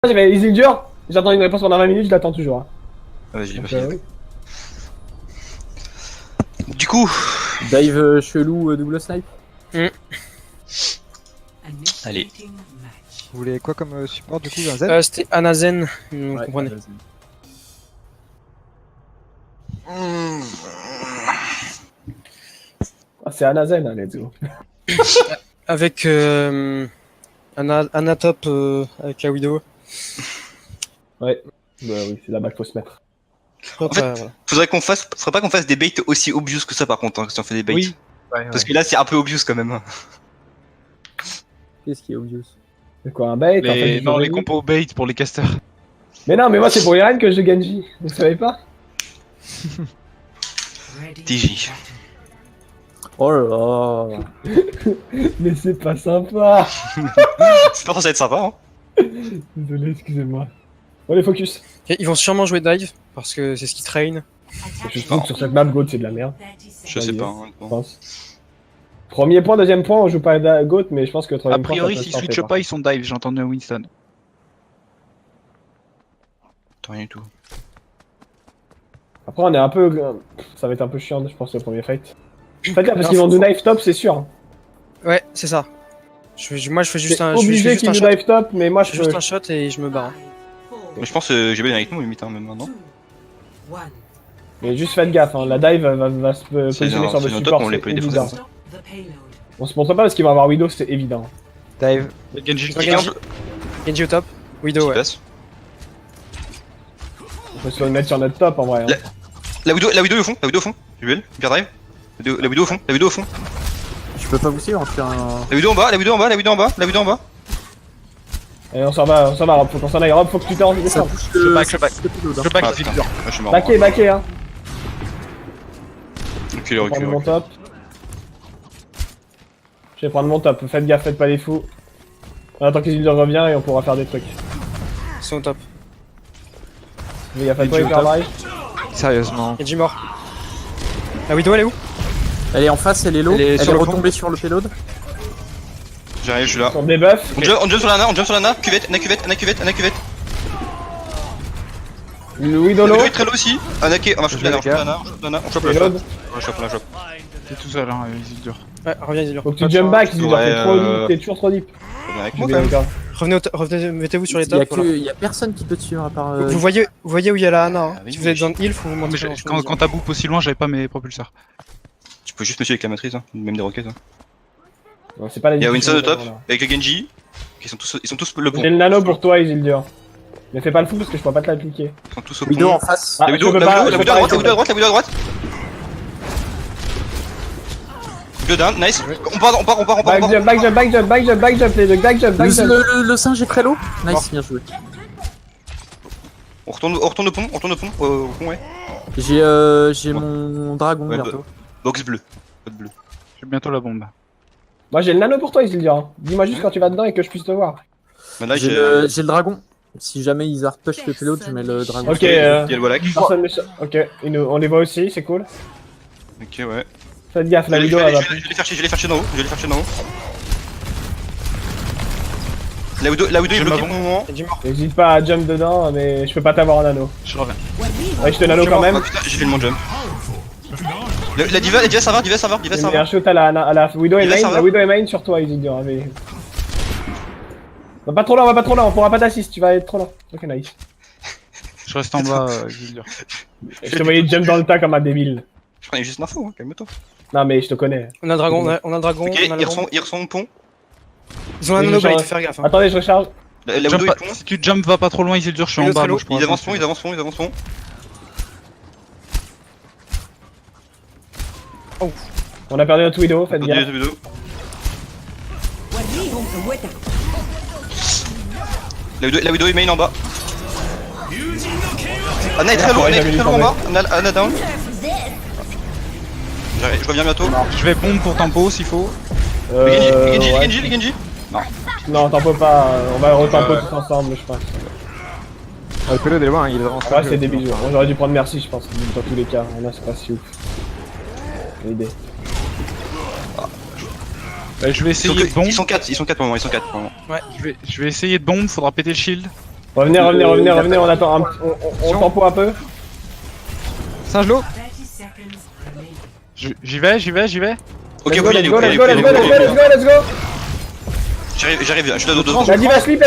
J'avais Isildur, j'attends une réponse pendant 20 minutes, je l'attends toujours. Hein. Vas-y, Donc, vas-y. oui. Du coup, Dive chelou double snipe. allez. Vous voulez quoi comme support du coup, un Z? C'était Anazen, vous Ouais, comprenez. vas-y. Ah, c'est Anazen, hein, let's go. Avec Anatop avec la Widow. Ouais, bah oui, c'est là-bas qu'il faut se mettre. Hop, En fait, voilà. faudrait pas qu'on fasse des baits aussi obvious que ça par contre, hein, si on fait des baits. Oui. Parce que là, c'est un peu obvious quand même. Qu'est-ce qui est obvious? C'est quoi, un bait en fait, Les... du Non, les Genji compos bait pour les casters. Mais non, mais moi c'est pour Irene que je Genji, vous savez pas? TJ. Oh là là. Mais c'est pas sympa. C'est pas censé être sympa, hein. Désolé, excusez-moi. Bon, les focus. Ok, ils vont sûrement jouer dive parce que c'est ce qui traîne. Je trouve que sur cette map, Goat c'est de la merde, Je sais pas. Hein, je pense. Premier point, deuxième point, on joue pas à Goat, mais je pense que A troisième point, priori, ça peut s'ils se tenter, switchent pas, ils sont dive, j'ai entendu Winston. Attends, rien du tout. Après, on est un peu. Ça va être un peu chiant, je pense, le premier fight. Faites gaffe, parce qu'ils vont nous knife top, c'est sûr. Ouais, c'est ça. Moi je fais juste C'est un, je fais obligé juste qu'ils un nous shot. knife top, mais moi Je je fais peux. juste un shot et je me barre. Mais je pense que j'ai bien avec nous limite, hein, même maintenant. Mais juste faites gaffe, hein. La dive va se C'est positionner sur le notre top, support. on les C'est peut défoncer évident. comme ça. On se montre pas parce qu'ils vont avoir Widow, c'est évident. Dive. Et Genji, Regarde. Genji au top. Widow, Qui ouais. passe. On peut se le mettre sur notre top en vrai. Hein. La Widow au fond, la Widow au fond. Juel, hyper drive. La Widow au fond, la Widow au fond. Je peux pas vous suivre, on fait un. La Widow en bas, la Widow en bas, la Widow en bas, la Widow en bas. Et on s'en va, Rob, faut qu'on s'en aille. Rob, faut que tu t'en Ça descends. pousse Je le. back, ça pousse le payload, hein. je back Ah, Isildur. putain. Ah, je suis mort. Backé, hein. Reculez, Je vais prendre reculez, mon reculez. top. Je vais prendre mon top, faites gaffe, faites pas les fous. On attend qu'Isildur revient et on pourra faire des trucs. Ils sont au top. Fais gaffe à toi, Genji au Hyper top. Drive. Sérieusement. Genji mort. La Widow elle est où? Elle est en face, elle est low. Elle est Elle est sur le pont. retombée sur le payload. J'arrive, je suis là. On debuff. On jump sur l'Anna, on jump sur l'Anna. Cuvette, Anna cuvette, Anna cuvette, Anna cuvette. Le La Widow Widow low. est très low aussi. Anna qui est. On va choper l'Anna, on chope l'Anna, on chope la shot. Reload. On chope la shot. T'es tout seul, hein, Isildur. Ouais, reviens Isildur. Faut que tu jump back, Isildur, Ouais, t'es trop deep, t'es toujours trop deep. Reviens avec Je moi vais quand même. d'accord. Revenez, mettez-vous sur les Il y a tops. voilà. que. Il y a personne qui peut te suivre à part. Vous voyez où il y a la Ana. Hein. Ah oui, Si vous êtes mais dans le heal, faut vous Mais montrer. dans quand, le quand t'as boop aussi loin, j'avais pas mes propulseurs. Tu peux juste me suivre avec la matrice, hein, même des roquettes. Hein. Non, c'est pas la Il y a discussion, Winston au top, voilà. avec le Genji. Ils sont tous le pont. J'ai le nano pour toi, Isildur. Mais fais pas le fou parce que je pourrais pas te l'appliquer. Ils sont tous au Widow en pont. face. Ah, La je Widow, peux la pas- Widow, je la peux Widow à pas droite, la Widow à droite, la Widow à droite. Widow down, nice. On part. Back jump, les deux, back jump. Le singe est très low. Nice, bien joué. On retourne au pont, au pont, ouais. J'ai mon dragon Ouais, bientôt. Box bleu. Code bleu. J'ai bientôt la bombe. Moi j'ai le nano pour toi, Isildur. Dis-moi juste quand tu vas dedans et que je puisse te voir. Maintenant, J'ai le dragon. Si jamais ils hard push le payload, je mets le dragon. Ok, Il y a le Wallach. personne méchant. Ok, on les voit aussi, c'est cool. Ok, ouais. Faites gaffe, la Je vidéo vais elle va. les faire chier d'en haut. La Widow est J'ai bloquée ma pour le moment. Genji mort. N'hésite pas à jump dedans, mais je peux pas t'avoir en nano. Je reviens. Ouais, je te nano quand même. Ah putain, j'ai fait le mon jump. La diva ça va. Mais un shoot à la Widow et Il va, ça main, va la Widow et main sur toi, Isildur. Allez. On va pas trop loin, on pourra pas t'assist, tu vas être trop loin. Ok, nice. Je reste en bas, Isildur. Je te voyais jump dans le tas comme un débile. Je prenais juste l'info, hein, calme-toi. Non, mais je te connais. On a un dragon, on a un dragon. Ok, on a le dragon. ils ressont au pont. Ils ont un Et nano genre- blade, faire gaffe. Hein. Attendez, je recharge. La Jump Widow pas- est pont. Si tu jump, va pas trop loin, Isildur, je suis en Widow bas. très Moi, low. je pourrais Ils avancent avancer. pont. On a perdu notre Widow, faites gaffe. Widow. La Widow est main en bas. Anna est très low, Ouais, j'avais en lu bas. Anna down. Je reviens bientôt. Je vais bombe pour tempo s'il faut. Les ouais. Genji. Non, t'en peux pas, on va retempo Ouais. tous ensemble, je pense. Ah, le payload est loin, il avance Ouais, c'est débile. Bon, j'aurais dû prendre merci, je pense, dans tous les cas. Là, c'est pas si ouf. L'idée. Je vais essayer de bombe. Ils sont 4 pour le moment, Je vais essayer de bombe, faudra péter le shield. Revenez, on attend, on tempo un peu. Singe l'eau. J'y vais. Ok, Let's vous go, y allez, let's go, vous y allez, let's vous y go, allez, vous y allez. let's go. J'arrive, je suis là, deux La diva slip.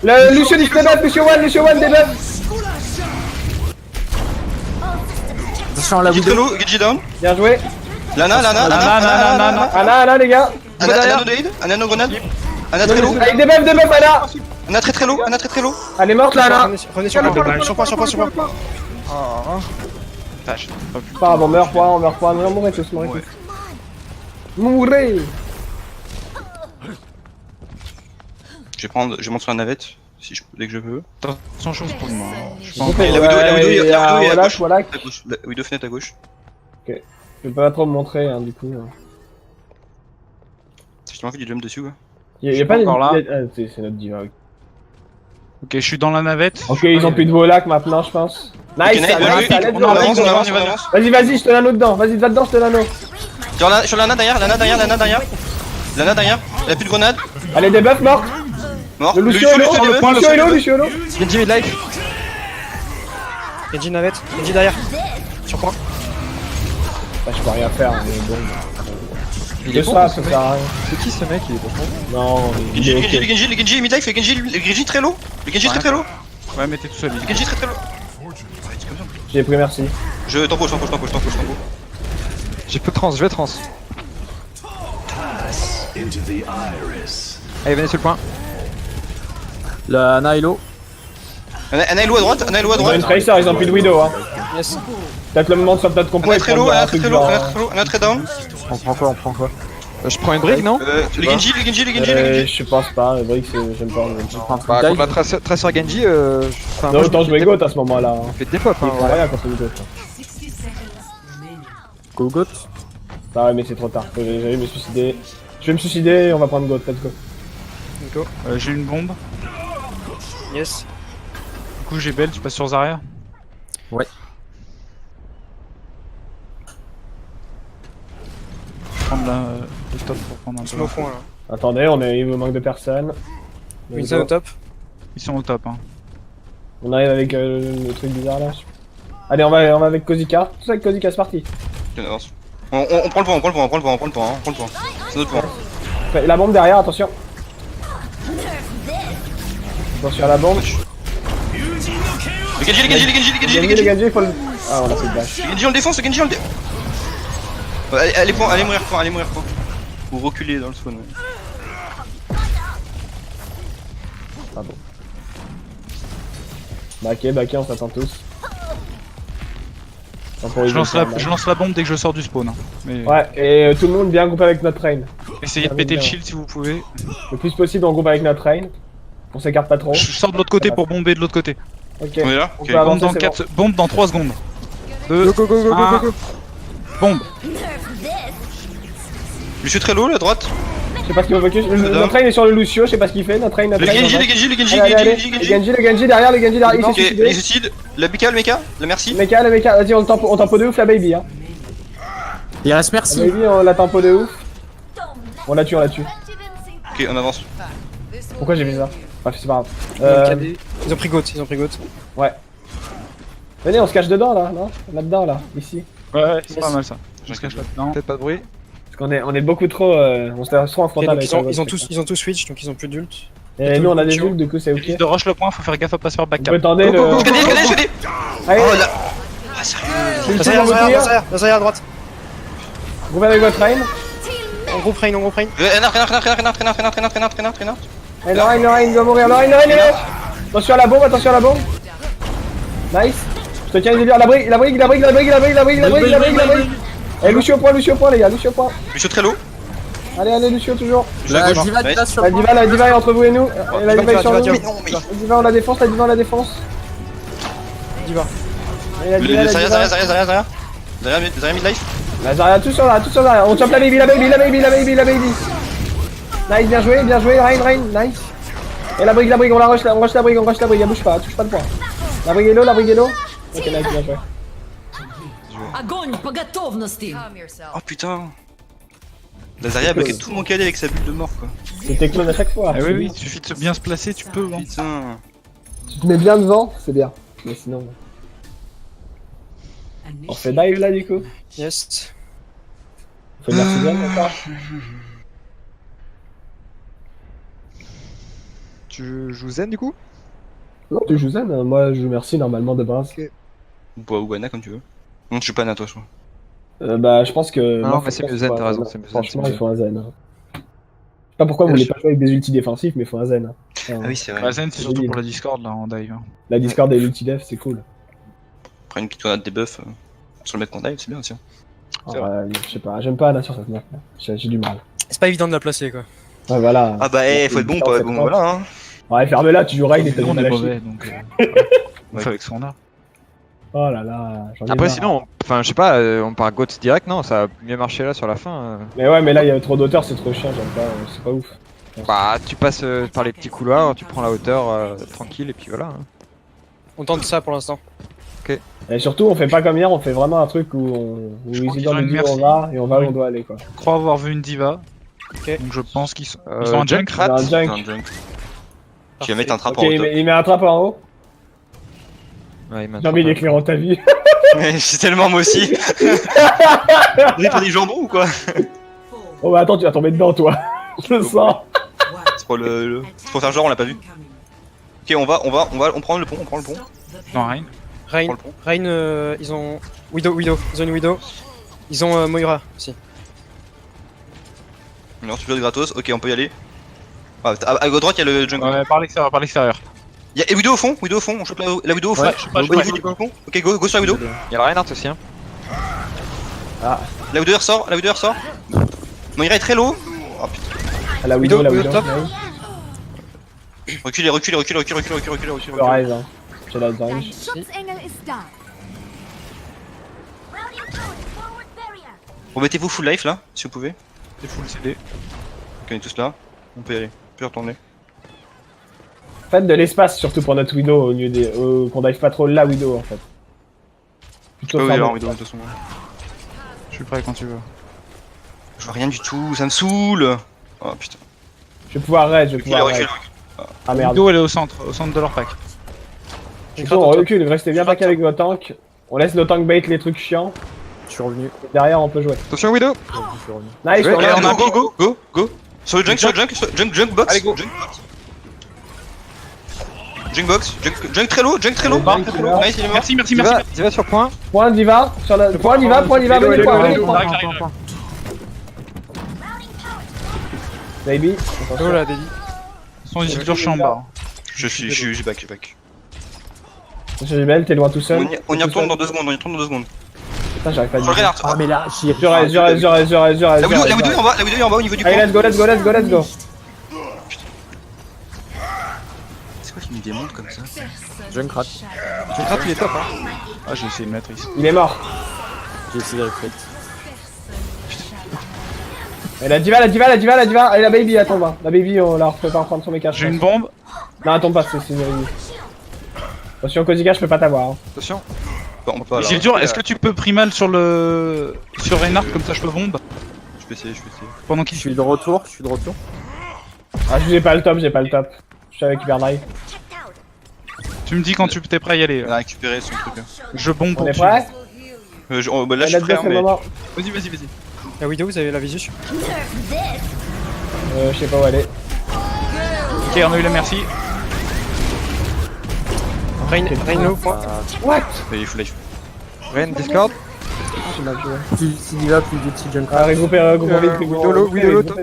Le Lucio debuff, Lucio one debuff. Attention à la Genji Widow. Trello, Genji down. Bien joué. Lana, Anna, les gars. Anna nade, Anna no grenade. Anna très low, Allez, debuff, Anna. Anna très low, Anna très low. Elle est morte là, Anna. Revenez sur point. Sur point. Putain, j'ai pas pu. Pas grave, on meurt pas, mourrez tous, mourrez tous. Mourrez. Je vais monter sur la navette, si je peux, dès que je veux. Attention, chose pour moi. Je Ok, pense. La Widow est à gauche. voilà. À gauche. La Widow fenêtre à gauche. Je peux pas trop me montrer, hein, du coup. J'ai tellement envie du jump dessus, quoi. Y a pas encore là. C'est notre diva. Ok, je suis dans la navette. Ok, ils ont plus de Volak maintenant, je pense. Nice, Ok, nice, nice, bien let's joué. go, On avance, let's go. on avance, on avance. Vas-y, je te l'anneau dedans. Vas-y, va dedans, je te l'anneau. Sur Lana derrière, Lana derrière. Elle a plus de grenade. Allez, debuff, mort. Mort. Le Lucio est low, Lucio est low. Genji mid life. Genji navette. Genji derrière. Sur point. Bah, je peux rien faire, mais bon. Il est bon. Ça sert à rien. C'est qui ce mec? Il est pas bon. Non, il est ok. Genji mid-life, Genji très low. Le Genji très low. Ouais, mais t'es tout seul. Le Genji très low. J'ai pris, merci. Je tempo. J'ai peu de trans, je vais trans. Allez, venez sur le point. La Ana est low. Anna est low à droite, Ils ont une Tracer, ils ont plus de Widow, hein. Yes. Peut-être le moment de sortir de compo Anna et très prendre low, un Anna truc très low, genre, Anna très down. On prend quoi? Je prends une brique, non? Le Genji. Je pense pas, le Brick, j'aime pas. Bah, contre la Tracer Genji, je fais un Non, peu- autant jouer Goat à ce moment-là. On fait des pop, Il hein. fait Ouais. rien contre Goat. Go Goat. Ah ouais, mais c'est trop tard. J'allais me suicider. Je vais me suicider, on va prendre Goat, let's go. Go. J'ai une bombe. Yes. Du coup, j'ai Belle, tu passes sur Zarya. Ouais. Prendre le top pour prendre un Ils peu. sont au fond là. Attendez, il me manque de personnes. Winston au top. Ils sont au top, hein. On arrive avec le truc bizarre là. Allez, on va avec Kozika. Tout ça avec Kozika, c'est parti. On avance. On prend le point. C'est notre point. Et la bombe derrière, attention. Attention à la bombe. Le Genji, Les Genji, il faut le. Ah, on a fait le dash. Le Genji on le défonce, Allez mourir point. Ou reculer dans le spawn. Ah bon. Baquet, on s'attend tous. Je lance la bombe dès que je sors du spawn. Hein. Mais Ouais, et tout le monde bien groupé avec notre train. essayez de péter le shield si vous pouvez. Le plus possible, on groupe avec notre train. On s'écarte pas trop. Je sors de l'autre côté pour bomber de l'autre côté. Ok. On est là. On Ok. peut avancer, Bombe dans c'est 4, bombe dans 3 secondes. 2, Go. 1, bombe. Lucio très low, la droite. Je sais pas ce qu'il veut focus. Notre train est sur le Lucio, je sais pas ce qu'il fait. Notre train. Le Genji. Allez, le Genji derrière, il s'est Ok, suicidé. les suicides. La Bika, le Mecha, la merci. Mecha, vas-y, on tempo de ouf la baby, hein. Il reste La merci. baby, on la tempo de ouf. On la tue. Ok, on avance. Pourquoi j'ai fait ça? Bref, c'est pas grave. Ils ont pris Goat. Ouais. Venez, on se cache dedans là, non? Là-dedans, là, ici. Ouais, c'est pas mal ça. Je se cache là-dedans. Peut-être pas de bruit. Parce on est beaucoup trop. On se laisse trop en Ok, frontal donc avec ils ont tous switch, donc ils ont plus d'ult. Et nous, on a des ults, du coup, c'est ok. Évite de rush le point, faut faire gaffe à pas se faire On back peut tenter le. Scandé. Allez, Oh là. Ah, sérieux. c'est le tour, on veut tirer. Lazare à droite. Groupe avec votre train. On groupe Rain. Renard. Allez, Lorraine, il doit mourir. Lorraine, il est là. Attention à la bombe. Nice. Je te tiens les délires. La brique. Eh, Lucio point, les gars, Lucio point. Lucio très low. Allez, Lucio, toujours. La gauche. diva Nice. là sur La le point. diva est entre vous et nous. La diva est sur nous. Diva. La diva, on la défonce. Diva. Allez, la diva. Zarya mid-life. La Zarya, tout sur Zarya. On chope la baby. Nice, bien joué, Rain, nice. Et la brique, on rush la brique, elle bouge pas, touche pas le point. La brique est low. Ok, nice, bien joué. Огонь по готовности! Oh putain. La Zarya a bloqué tout mon KD avec sa bulle de mort quoi. C'était clone à chaque fois. Ah oui, oui, il suffit de bien se placer, tu peux. Hein. Putain. Tu te mets bien devant, c'est bien. Mais sinon. On fait dive là du coup. Yes. On fait merci bien encore. Tu joues zen du coup? Non, tu joues zen, moi je joue merci normalement de base. Ou Anna comme tu veux. Non, je suis pas Anna toi je crois. Bah je pense que. Non, moi, mais c'est franchement, mieux zen, faut t'as un raison, zen. c'est mieux zen, Franchement, c'est il mieux faut un zen. Hein. Je sais pas pourquoi vous voulez pas jouer avec des ultis défensifs, mais il faut un zen. Hein. Enfin, Ah oui, c'est vrai. Bah, Zen, c'est surtout pour la Discord là en dive. Hein. La Discord et l'ulti def, c'est cool. Après une petite tornade des buffs sur le mec qu'on dive, c'est bien aussi. Hein. C'est Ouais, je sais pas, j'aime pas Anna sur cette map. J'ai du mal. C'est pas évident de la placer quoi. Ouais, voilà. Ah bah, faut être bon, pas bon, voilà hein. Ouais, ferme-la, tu joues Raid et t'as Nous, du on mal est à chier. mauvais donc. On fait avec son art. Oh là là, j'en ai Après, marre. sinon, enfin, je sais pas, on part GOAT direct, non, ça a mieux marché là sur la fin. Mais ouais, mais là il y a trop d'auteur, c'est trop chiant, j'aime pas, c'est pas ouf. Bah, tu passes par les petits couloirs, tu prends la hauteur tranquille et puis voilà. Hein. On tente ça pour l'instant. Et surtout, on fait pas comme hier, on fait vraiment un truc où Je crois qu'ils Isidore ont nous une dit où on merci. va et on va où Oui. on doit aller quoi. Je crois avoir vu une diva. Ok. Donc je pense qu'ils sont en junk. Il y a un C'est junk. un junk. Tu vas mettre un trap Ok, en haut. il met un trap en haut. Ouais, il m'a Non mais il est clair en ta vie. Mais c'est tellement moi aussi. Vous avez des jambons ou quoi? Oh bah attends, tu vas tomber dedans toi. Je le sens. C'est pour faire genre on l'a pas vu. Ok, on prend le pont, on prend le pont. Non, rien. Rain, Prends le pont. Rain, ils ont Widow, ils ont une Widow. Ils ont Moira aussi. Non, tu peux de gratos, ok, on peut y aller. Ah, à droite, il y a le jungle. Ouais, par l'extérieur, par l'extérieur. Il y a Widow au fond, on chope la Widow au fond. Ouais, je sais pas, Au niveau du pont. Ok, go sur la Widow. Il y a la Reinhardt aussi. Hein. Ah, La Widow elle ressort, la Widow elle ressort. Moira est très low. Oh putain. à la Widow, la Widow, Widow. top. Ouais. Reculez. Le Rise, hein. J'ai la Dein range. Schutzengel ist da. Remettez-vous full life là, si vous pouvez. C'est full CD. Ok, on est tous là. On peut y aller. On peut y retourner. Faites de l'espace surtout pour notre Widow au lieu des. Qu'on dive pas trop la Widow en fait. Plutôt Oh, faire oui, alors de- Widow de toute façon. Je suis prêt quand tu veux. Je vois rien du tout, ça me saoule. Oh putain. Je vais pouvoir raid, je vais Reculez, pouvoir raid. reculez. Ah merde. Widow elle est au centre de leur pack. Du coup, on recule, restez bien paquet avec nos tanks. On laisse nos tanks bait les trucs chiants. Je suis revenu. Et derrière, on peut jouer. Attention, Widow! Je suis revenu. Nice, Ouais, on Allez, a on a un go. Sur le junk box. Allez, go. Junk box, junk très low. Bank, il meurt. Nice, il est mort. Merci. Diva sur point. Point diva, sur la. Point diva, venez Hello, point, hello, venez hello. point. Arrive. Baby, Oh attention. là, Daddy. Son Isildur, je suis en bas. J'ai back. J'ai belle, t'es loin tout seul. On y retourne dans 2 secondes, Putain, j'arrive pas à Sur le dire. Reinhardt. Ah mais là, j'y ai Je reste. La Widow est en bas, au niveau du pont. Allez, let's go. C'est quoi qui me démonte comme ça? Junkrat. Junkrat, il est top. Hein. Ah, j'ai essayé de mettre ici. Il est mort. J'ai essayé de reflect. Et la diva. Allez, la baby, elle tombe. Hein. La baby, on la refait pas en prendre sur mes caches. J'ai une bombe. Non, elle tombe pas, c'est une baby. Attention, Kozika, je peux pas t'avoir. Hein. Attention. Bon, on peut pas là. Isildur, est-ce que tu peux primal sur Reinhardt comme ça je peux bombe Je peux essayer. pendant Je qu'il suis de retour. Ah, j'ai pas le top. Je suis avec Hyperdrive. Tu me dis quand tu t'es prêt à y aller. On a récupéré son truc. Je bombe On pour est dessus. prêt? Bah là, je suis Let's prêt, go, c'est le mais. moment. Vas-y. La Widow, vous avez la visu? Je sais pas où aller. Ok, on a eu la merci. Rain low, point. What? Il est full life. Ren, Discord. J'ai mal joué. Plus si diva, plus d'ulti Junkrat. Ah, regroupez vite. Widow, top.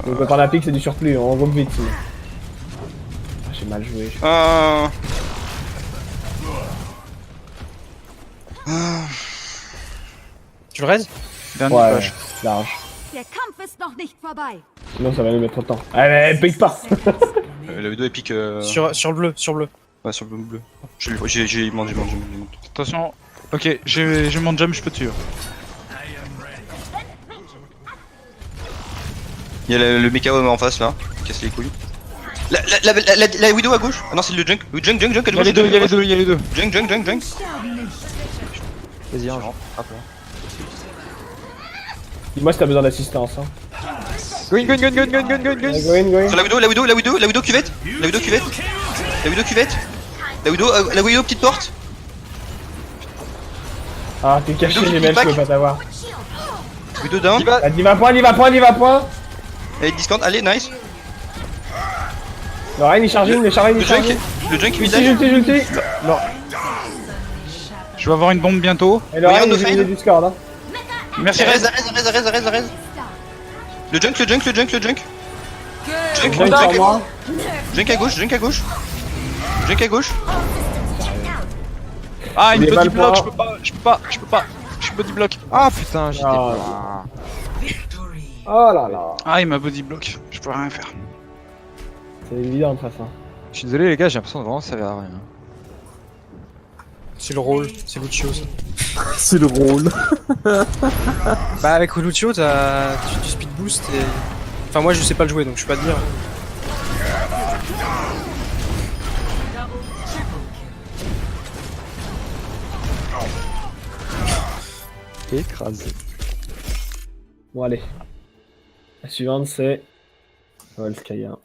On peut prendre la pique, c'est du surplus. On regroupe vite sinon. Ah, j'ai mal joué. Tu le raise? Dernier Ouais, flash. large. Der Kampf ist noch nicht vorbei. Sinon, ça va nous mettre trop de temps. Ah, mais elle pique pas. La vidéo épique. Sur le bleu, sur le bleu. Ouais, sur le bleu. J'ai mangé. Attention. Ok, j'ai mon jump, je peux tuer. Il y a le mecha en face là, qui casse les couilles. La Widow à gauche. Ah non, c'est le junk. Junk à Il y a gauche. les deux, il y a les deux. Junk. Vas-y, un genre. Dis-moi si t'as besoin d'assistance. Hein. Go in, go in, go in, go in, go in, go in, go in, go in. Go in, go in. Sur la Widow cuvette. La Widow cuvette. La Widow petite porte. Ah, t'es caché, Widow, les mecs, je pack. peux pas t'avoir. Widow down. Ah, diva point. Allez, discount, allez, nice. Le Rein, il charge, Le junk Ulti, visage. ulti. Je vais avoir une bombe bientôt. Et le Regarde Rein, nos il fades. est Discord. Hein. Merci Arrête, Rez. arrête. Le junk. Junk Junk sur moi. à gauche. Ah, une Il est mal body block, point. je peux pas. Je suis body block. Ah putain, j'étais Ah. pas. Oh là là. Ah, il m'a body block, je peux rien faire. C'est évident de toute façon. Je suis désolé les gars, j'ai l'impression de vraiment ça servir à rien. C'est le rôle, c'est Lucio ça. C'est le rôle. Bah avec Lucio t'as tu speed boost et... Enfin moi je sais pas le jouer donc je peux pas te dire. Écrasé. Bon, allez. La suivante, c'est. Volskaya.